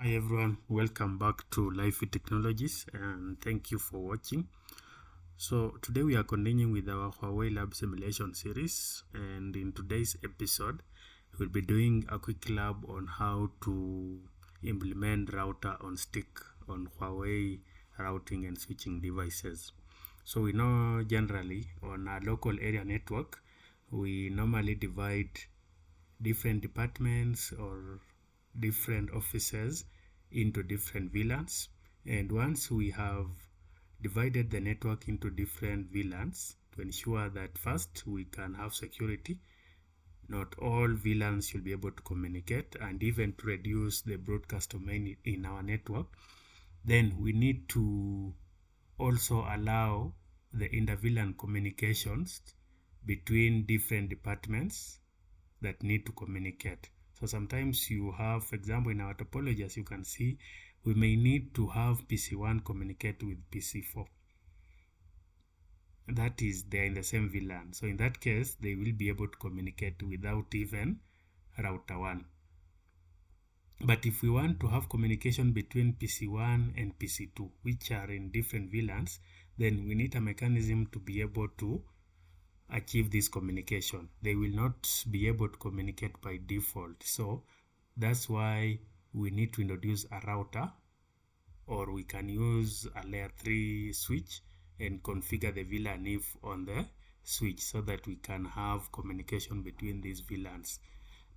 Hi everyone, welcome back to Life with Technologies and thank you for watching. So today we are continuing with our Huawei lab simulation series, and in today's episode we'll be doing a quick lab on how to implement router on stick on Huawei routing and switching devices. So we know generally on a local area network we normally divide different departments or different offices into different VLANs, and once we have divided the network into different VLANs, to ensure that first we can have security, not all VLANs should be able to communicate, and even to reduce the broadcast domain in our network, then we need to also allow the inter-VLAN communications between different departments that need to communicate. So sometimes you have, for example, in our topology, as you can see, we may need to have PC1 communicate with PC4. That is, they're in the same VLAN. So in that case, they will be able to communicate without even router 1. But if we want to have communication between PC1 and PC2, which are in different VLANs, then we need a mechanism to be able to achieve this communication. They will not be able to communicate by default. So that's why we need to introduce a router, or we can use a layer 3 switch and configure the VLAN if on the switch so that we can have communication between these VLANs.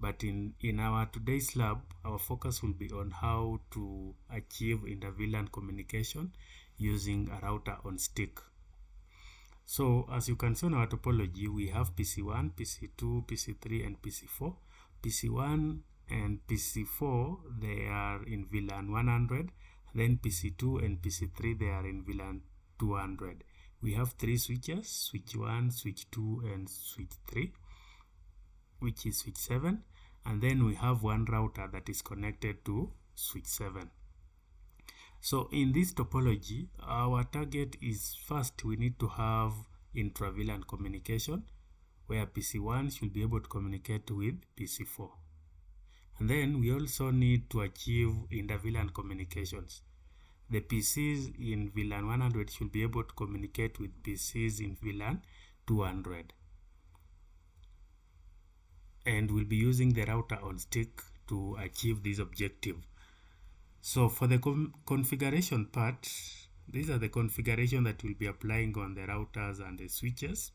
But in our today's lab, our focus will be on how to achieve inter-VLAN communication using a router on stick. So as you can see on our topology, we have PC1, PC2, PC3, and PC4. PC1 and PC4, they are in VLAN 100. Then PC2 and PC3, they are in VLAN 200. We have 3 switches, switch 1, switch 2, and switch 3, which is switch 7. And then we have one router that is connected to switch 7. So in this topology, our target is first we need to have intra-VLAN communication, where PC1 should be able to communicate with PC4. And then we also need to achieve inter-VLAN communications. The PCs in VLAN 100 should be able to communicate with PCs in VLAN 200. And we'll be using the router on stick to achieve this objective. So for the configuration part, these are the configuration that we'll be applying on the routers and the switches.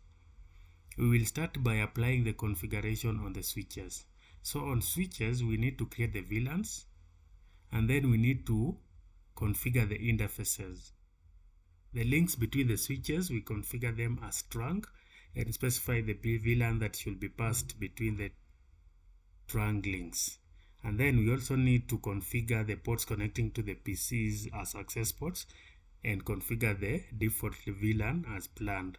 We will start by applying the configuration on the switches. So on switches, we need to create the VLANs, and then we need to configure the interfaces. The links between the switches, we configure them as trunk and specify the VLAN that should be passed between the trunk links. And then we also need to configure the ports connecting to the PCs as access ports and configure the default VLAN as planned.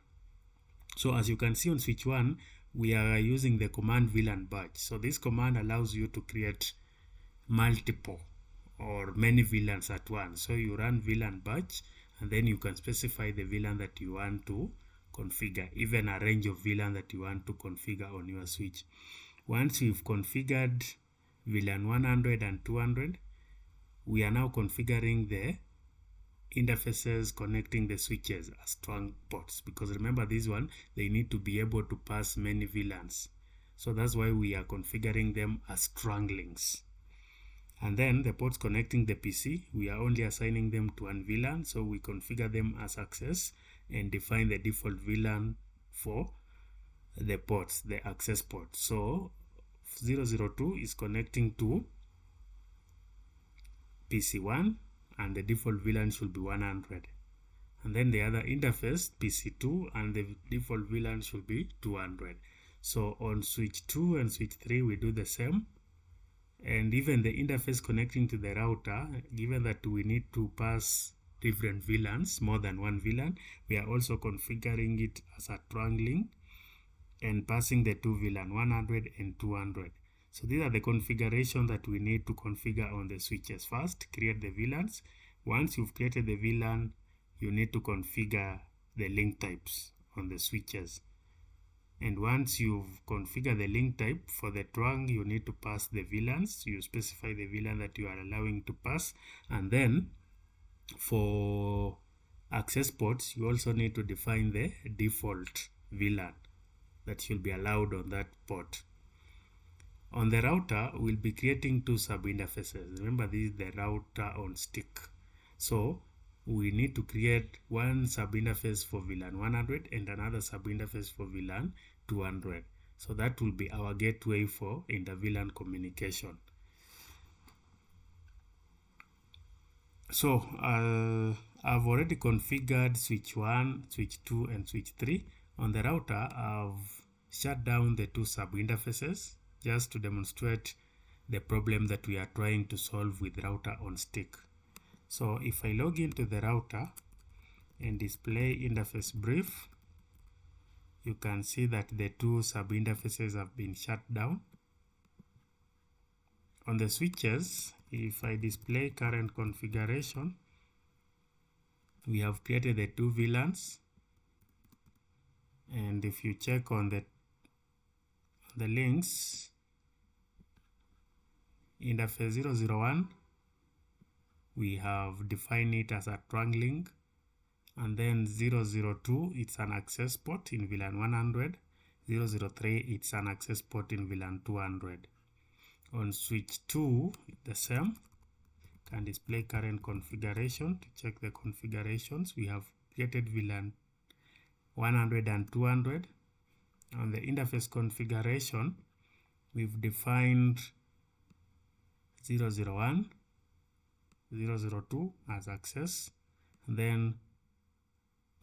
So as you can see on switch 1, we are using the command VLAN batch. So this command allows you to create multiple or many VLANs at once. So you run VLAN batch, and then you can specify the VLAN that you want to configure, even a range of VLAN that you want to configure on your switch. Once you've configured VLAN 100 and 200, we are now configuring the interfaces connecting the switches as trunk ports, because remember this one, they need to be able to pass many VLANs. So that's why we are configuring them as trunk links. And then the ports connecting the PC, we are only assigning them to one VLAN, so we configure them as access and define the default VLAN for the ports, the access port. So 002 is connecting to PC1 and the default VLAN should be 100. And then the other interface, PC2, and the default VLAN should be 200. So on switch 2 and switch 3, we do the same. And even the interface connecting to the router, given that we need to pass different VLANs, more than one VLAN, we are also configuring it as a trunk link and passing the two VLAN 100 and 200. So these are the configuration that we need to configure on the switches. First, create the VLANs. Once you've created the VLAN, you need to configure the link types on the switches. And once you've configured the link type for the twang, you need to pass the VLANs. You specify the VLAN that you are allowing to pass, and then for access ports, you also need to define the default VLAN that should be allowed on that port. On the router, we'll be creating two sub-interfaces. Remember, this is the router on stick. So we need to create one sub-interface for VLAN 100 and another sub-interface for VLAN 200. So that will be our gateway for inter-VLAN communication. So I've already configured switch 1, switch 2, and switch 3. On the router, I've shut down the two sub-interfaces just to demonstrate the problem that we are trying to solve with router on stick. So if I log into the router and display interface brief, you can see that the two sub-interfaces have been shut down. On the switches, if I display current configuration, we have created the two VLANs, and if you check on the links, interface 001, we have defined it as a twang link, and then 002, it's an access port in VLAN 100, 003, it's an access port in VLAN 200. On switch 2, the same, can display current configuration. To check the configurations, we have created VLAN 100 and 200. On the interface configuration, we've defined 001, 002 as access, and then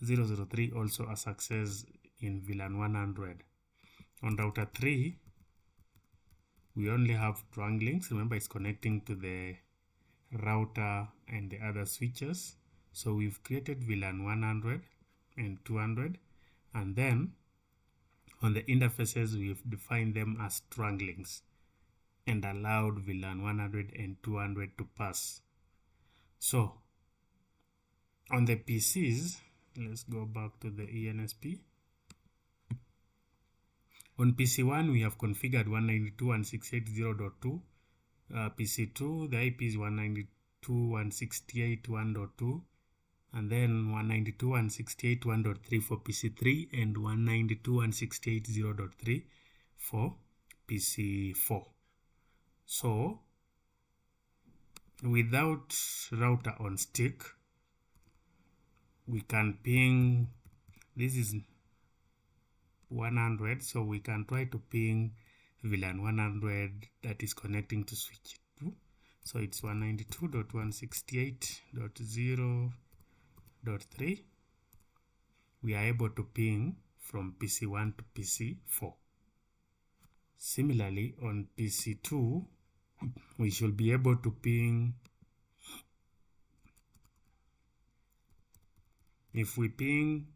003 also as access in VLAN 100. On router 3, we only have twang links. Remember, it's connecting to the router and the other switches. So we've created VLAN 100 and 200, and then on the interfaces, we've defined them as twang links and allowed VLAN 100 and 200 to pass. So on the PCs, let's go back to the ENSP. On PC1, we have configured 192.168.0.2. PC2, the IP is 192.168.1.2, and then 192.168.1.3 for PC3 and 192.168.0.3 for PC4. So without router on stick, we can ping, this is 100, so we can try to ping VLAN 100 that is connecting to switch 2. So it's 192.168.0.3. We are able to ping from PC1 to PC4. Similarly, on PC2, we should be able to ping, if we ping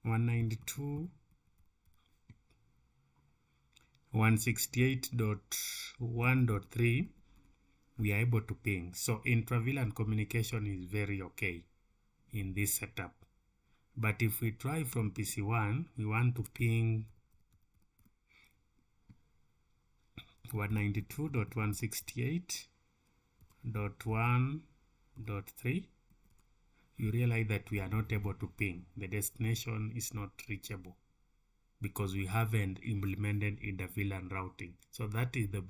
192.168.1.3, we are able to ping. So intra-VLAN communication is very okay in this setup. But if we try from PC1, we want to ping 192.168.1.3, you realize that we are not able to ping. The destination is not reachable because we haven't implemented inter-VLAN routing. So that is the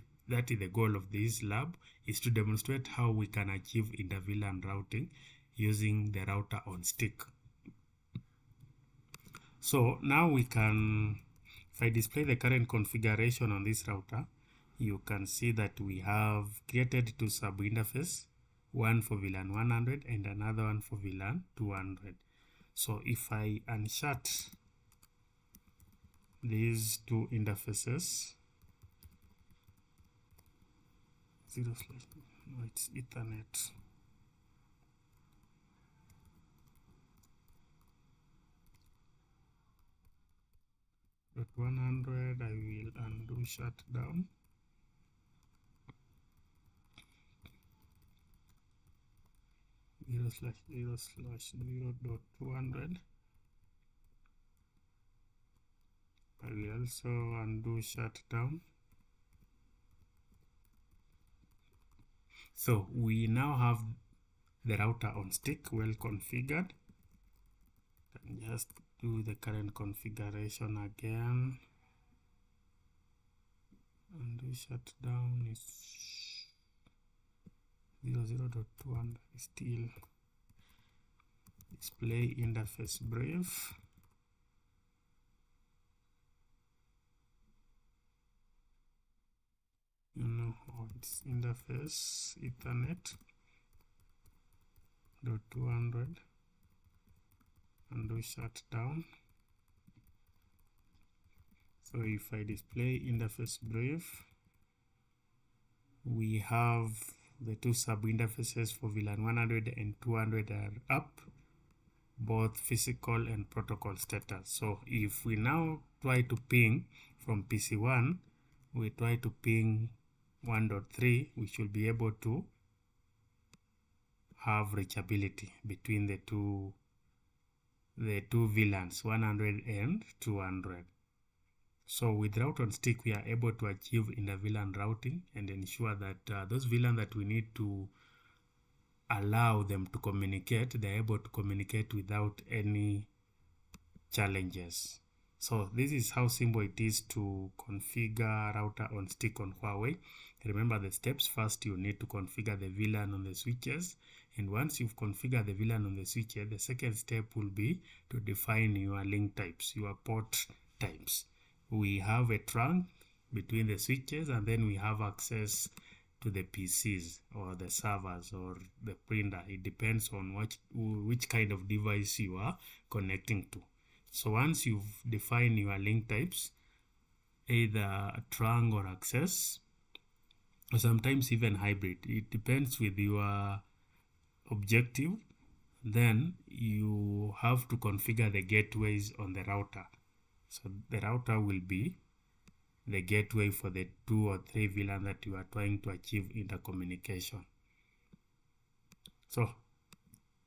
goal of this lab, is to demonstrate how we can achieve inter-VLAN routing using the router on stick. So now we can, if I display the current configuration on this router, you can see that we have created two sub-interfaces, one for VLAN 100 and another one for VLAN 200. So if I unshut these two interfaces, it's Ethernet. At 100, I will undo shutdown. .0/0/0.200. I I will also undo shutdown. So we now have the router on stick well configured. And just do the current configuration again. Undo shutdown is 00.200 still. Display interface brief. It's interface Ethernet .200. Undo shutdown. So if I display interface brief, we have the two sub interfaces for VLAN 100 and 200 are up, both physical and protocol status. So if we now try to ping from PC1, we try to ping 1.3, we should be able to have reachability between the two VLANs, 100 and 200. So with route on stick, we are able to achieve inter-VLAN routing and ensure that those VLAN that we need to allow them to communicate, they're able to communicate without any challenges. So this is how simple it is to configure router on stick on Huawei. Remember the steps. First, you need to configure the VLAN on the switches. And once you've configured the VLAN on the switches, the second step will be to define your link types, your port types. We have a trunk between the switches, and then we have access to the PCs or the servers or the printer. It depends on which kind of device you are connecting to. So once you've defined your link types, either trunk or access, or sometimes even hybrid, it depends with your objective, then you have to configure the gateways on the router. So the router will be the gateway for the 2 or 3 VLAN that you are trying to achieve intercommunication. So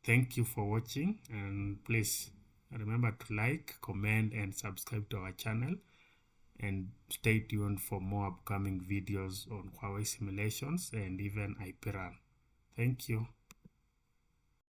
thank you for watching, and please remember to like, comment, and subscribe to our channel, and stay tuned for more upcoming videos on Huawei simulations and even IP run. Thank you.